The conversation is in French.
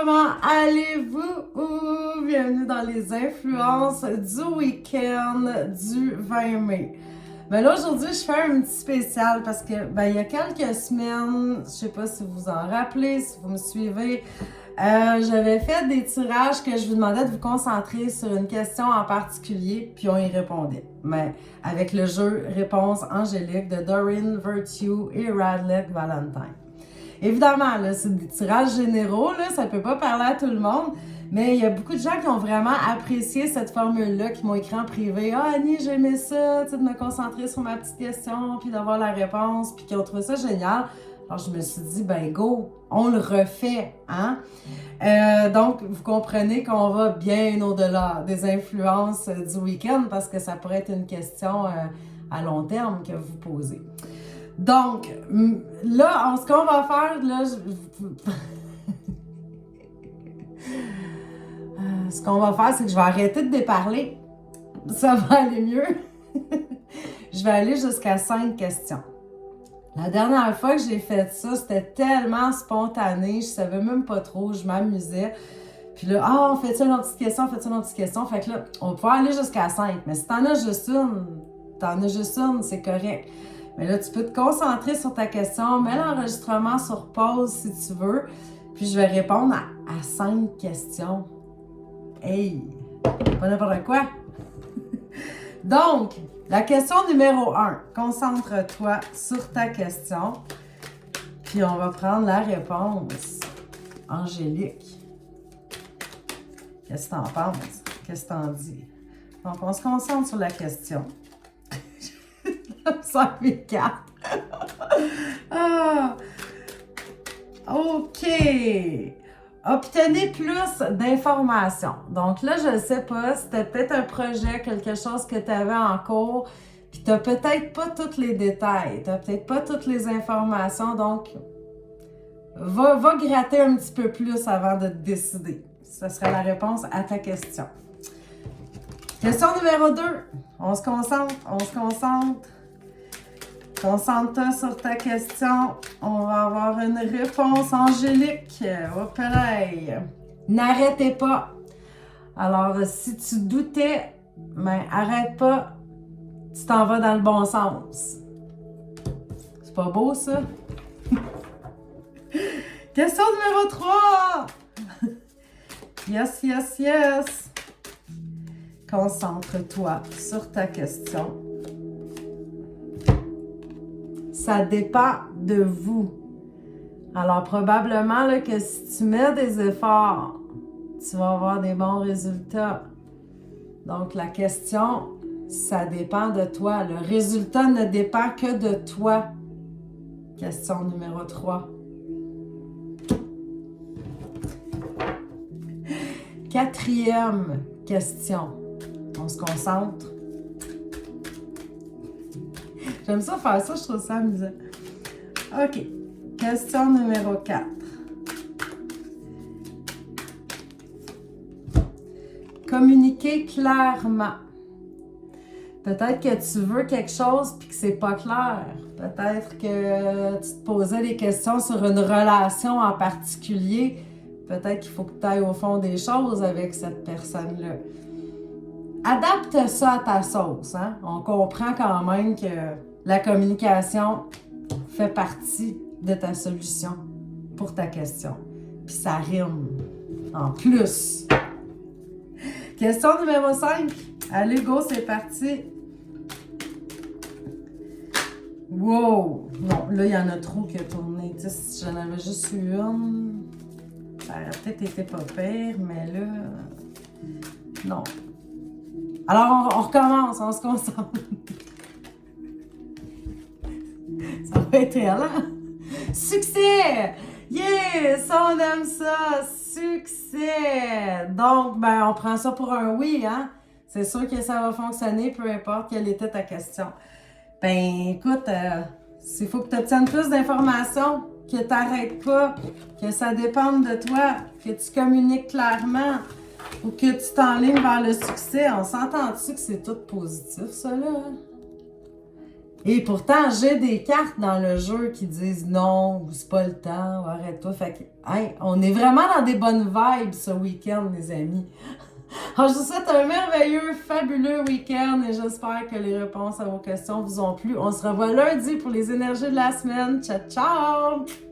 comment allez-vous? Bienvenue dans les influences du week-end du 20 mai. Mais là, aujourd'hui, je fais un petit spécial parce que, il y a quelques semaines, je sais pas si vous en rappelez, si vous me suivez, j'avais fait des tirages que je vous demandais de vous concentrer sur une question en particulier, puis on y répondait. Mais avec le jeu Réponse Angélique de Doreen Virtue et Radley Valentine. Évidemment, là, c'est des tirages généraux, là, ça peut pas parler à tout le monde, mais il y a beaucoup de gens qui ont vraiment apprécié cette formule-là, qui m'ont écrit en privé. « Ah, Annie, j'aimais ça, tu sais, de me concentrer sur ma petite question, puis d'avoir la réponse, puis qui ont trouvé ça génial. » Alors, je me suis dit, go, on le refait, hein? Donc, vous comprenez qu'on va bien au-delà des influences du week-end, parce que ça pourrait être une question à long terme que vous posez. Donc, là, ce qu'on va faire, là, ce qu'on va faire, c'est que je vais arrêter de déparler. Ça va aller mieux. Je vais aller jusqu'à 5 questions. La dernière fois que j'ai fait ça, c'était tellement spontané, je savais même pas trop, je m'amusais. Puis là, on fait ça une autre petite question, on fait ça une autre petite question. Fait que là, on peut aller jusqu'à 5. Mais si t'en as juste une, c'est correct. Mais là, tu peux te concentrer sur ta question, mets l'enregistrement sur pause si tu veux, puis je vais répondre à 5 questions. Hey! Pas n'importe quoi! Donc, la question numéro 1. Concentre-toi sur ta question, puis on va prendre la réponse. Angélique. Qu'est-ce que t'en penses? Qu'est-ce que t'en dis? Donc, on se concentre sur la question. Ça fait 4. OK. Obtenez plus d'informations. Donc là, je ne sais pas, c'était peut-être un projet, quelque chose que tu avais en cours, puis tu n'as peut-être pas tous les détails, tu n'as peut-être pas toutes les informations, donc va gratter un petit peu plus avant de te décider. Ce serait la réponse à ta question. Question numéro 2. On se concentre. Concentre-toi sur ta question. On va avoir une réponse angélique. Hop là. N'arrêtez pas. Alors, si tu doutais, arrête pas. Tu t'en vas dans le bon sens. C'est pas beau, ça? Question numéro 3. Yes. Concentre-toi sur ta question. Ça dépend de vous. Alors, probablement là, que si tu mets des efforts, tu vas avoir des bons résultats. Donc, la question, ça dépend de toi. Le résultat ne dépend que de toi. Question numéro 3. 4e question. On se concentre. J'aime ça faire ça, je trouve ça amusant. OK. Question numéro 4. Communiquer clairement. Peut-être que tu veux quelque chose puis que c'est pas clair. Peut-être que tu te posais des questions sur une relation en particulier. Peut-être qu'il faut que tu ailles au fond des choses avec cette personne-là. Adapte ça à ta sauce, hein? On comprend quand même que la communication fait partie de ta solution pour ta question. Puis ça rime en plus. Question numéro 5. Allez, go, c'est parti. Wow! Non, là, il y en a trop qui a tourné. Tu sais, si j'en avais juste eu une, ça aurait peut-être été pas pire, mais là... Non. Alors, on recommence, on se concentre. Ça va être elle, hein? Succès! Yes! On aime ça! Succès! Donc, on prend ça pour un oui, hein? C'est sûr que ça va fonctionner, peu importe quelle était ta question. Écoute, s'il faut que tu obtiennes plus d'informations, que tu n'arrêtes pas, que ça dépende de toi, que tu communiques clairement ou que tu t'enlignes vers le succès, on s'entend-tu que c'est tout positif, ça, là? Et pourtant, j'ai des cartes dans le jeu qui disent non, ou c'est pas le temps, ou arrête-toi. Fait que, hey, on est vraiment dans des bonnes vibes ce week-end, mes amis. Alors, je vous souhaite un merveilleux, fabuleux week-end et j'espère que les réponses à vos questions vous ont plu. On se revoit lundi pour les énergies de la semaine. Ciao, ciao!